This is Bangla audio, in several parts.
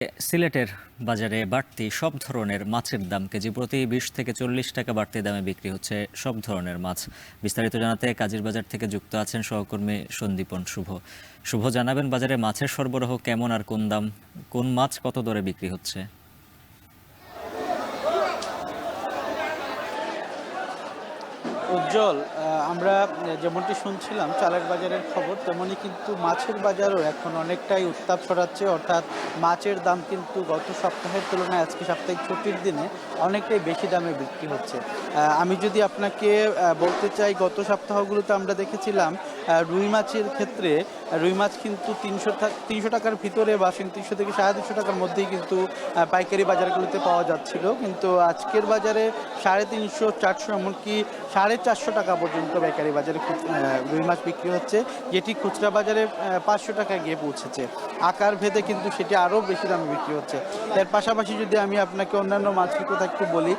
সিলেটের বাজারে বাড়তি সব ধরনের মাছের দাম কেজি প্রতি 20 থেকে 40 টাকা বাড়তি দামে বিক্রি হচ্ছে সব ধরনের মাছ। বিস্তারিত জানাতে কাজীর বাজার থেকে যুক্ত আছেন সহকর্মী সন্দীপন শুভ। শুভ, জানাবেন বাজারে মাছের সরবরাহ কেমন আর কোন দাম, কোন মাছ কত দরে বিক্রি হচ্ছে? উজ্জ্বল, আমরা যেমনটি শুনছিলাম চালের বাজারের খবর, তেমনি কিন্তু মাছের বাজারও এখন অনেকটাই উত্তাপ ছড়াচ্ছে। অর্থাৎ মাছের দাম কিন্তু গত সপ্তাহের তুলনায় আজকে সাপ্তাহিক ছুটির দিনে অনেকটাই বেশি দামে বিক্রি হচ্ছে। আমি যদি আপনাকে বলতে চাই, গত সপ্তাহগুলোতে আমরা দেখেছিলাম রুই মাছের ক্ষেত্রে রুই মাছ কিন্তু 300 টাকার ভিতরে বা 300 থেকে 350 টাকার মধ্যেই কিন্তু পাইকারি বাজারগুলোতে পাওয়া যাচ্ছিল। কিন্তু আজকের বাজারে 350, 400, এমনকি 450 টাকা পর্যন্ত পাইকারি বাজারে রুই মাছ বিক্রি হচ্ছে, যেটি খুচরা বাজারে 500 টাকায় গিয়ে পৌঁছেছে। আকার ভেদে কিন্তু সেটি আরও বেশি দামে বিক্রি হচ্ছে। এর পাশাপাশি যদি আমি আপনাকে অন্যান্য মাছের কথা একটু বলি,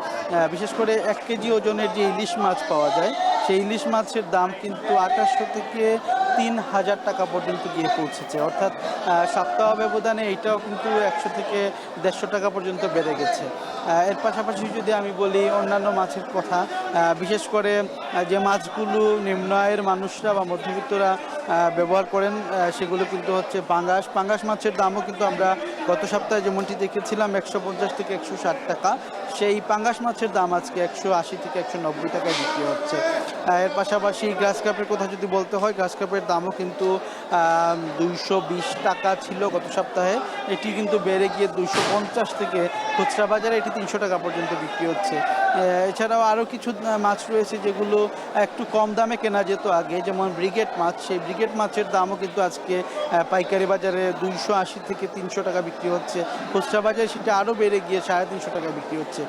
বিশেষ করে 1 কেজি ওজনের যে ইলিশ মাছ পাওয়া যায়, সেই ইলিশ মাছের দাম কিন্তু 2800 থেকে 3000 টাকা পর্যন্ত গিয়ে পৌঁছেছে। অর্থাৎ সপ্তাহ ব্যবধানে এইটাও কিন্তু 100 থেকে 150 টাকা পর্যন্ত বেড়ে গেছে। এর পাশাপাশি যদি আমি বলি অন্যান্য মাছের কথা, বিশেষ করে যে মাছগুলো নিম্ন আয়ের মানুষরা বা মধ্যবিত্তরা ব্যবহার করেন, সেগুলো কিন্তু হচ্ছে পাঙ্গাস মাছের দামও কিন্তু আমরা গত সপ্তাহে যেমনটি দেখেছিলাম 150 থেকে 160 টাকা, সেই পাঙ্গাস মাছের দাম আজকে 180 থেকে 190 টাকায় বিক্রি হচ্ছে। এর পাশাপাশি গ্রাস কাপের কথা যদি বলতে হয়, গ্রাস কাপের দামও কিন্তু 220 টাকা ছিল গত সপ্তাহে, এটি কিন্তু বেড়ে গিয়ে 250 থেকে খুচরা বাজারে এটি 300 টাকা পর্যন্ত বিক্রি হচ্ছে। এছাড়াও আরও কিছু মাছ রয়েছে যেগুলো একটু কম দামে কেনা যেত আগে, যেমন ব্রিগেড মাছ। সেই ব্রিগেড মাছের দামও কিন্তু আজকে পাইকারি বাজারে 280 থেকে 300 টাকা বিক্রি হচ্ছে, খুচরা বাজারে সেটা আরও বেড়ে গিয়ে 350 টাকা বিক্রি হচ্ছে।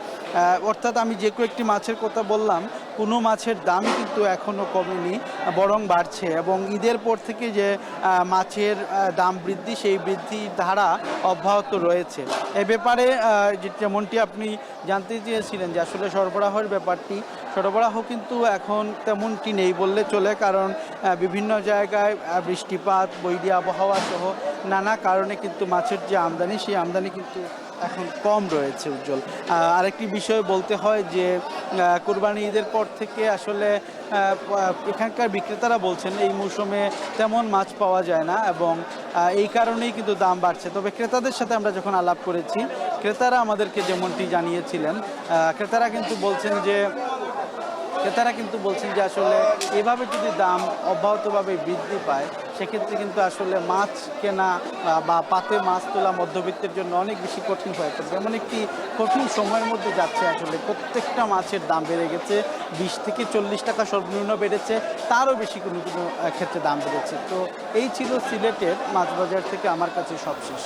অর্থাৎ আমি যে কয়েকটি মাছের কথা বললাম, কোনো মাছের দামই কিন্তু এখনও কমেনি, বরং বাড়ছে। এবং ঈদের পর থেকে যে মাছের দাম বৃদ্ধি, সেই বৃদ্ধির ধারা অব্যাহত রয়েছে। এ ব্যাপারে যেমনটি আপনি জানতে চেয়েছিলেন যে আসলে সরবরাহের ব্যাপারটি, সরবরাহ কিন্তু এখন তেমনটি নেই বললে চলে, কারণ বিভিন্ন জায়গায় বৃষ্টিপাত, বৈরী আবহাওয়া সহ নানা কারণে কিন্তু মাছের যে আমদানি, সেই আমদানি কিন্তু এখন কম রয়েছে। উজ্জ্বল, আরেকটি বিষয় বলতে হয় যে কোরবানি ঈদের পর থেকে আসলে এখানকার বিক্রেতারা বলছেন এই মৌসুমে তেমন মাছ পাওয়া যায় না, এবং এই কারণেই কিন্তু দাম বাড়ছে। তবে ক্রেতাদের সাথে আমরা যখন আলাপ করেছি, ক্রেতারা আমাদেরকে যেমনটি জানিয়েছিলেন, ক্রেতারা কিন্তু বলছেন যে আসলে এভাবে যদি দাম অব্যাহতভাবে বৃদ্ধি পায়, সেক্ষেত্রে কিন্তু আসলে মাছ কেনা বা পাতে মাছ তোলা মধ্যবিত্তের জন্য অনেক বেশি কঠিন হয়ে পড়বে। এমন একটি কঠিন সময়ের মধ্যে যাচ্ছে আসলে। প্রত্যেকটা মাছের দাম বেড়ে গেছে, 20 থেকে 40 টাকা সর্বনিম্ন বেড়েছে, তারও বেশি কোনো কোনো ক্ষেত্রে দাম বেড়েছে। তো এই ছিল সিলেটের মাছ বাজার থেকে আমার কাছে সবশেষ।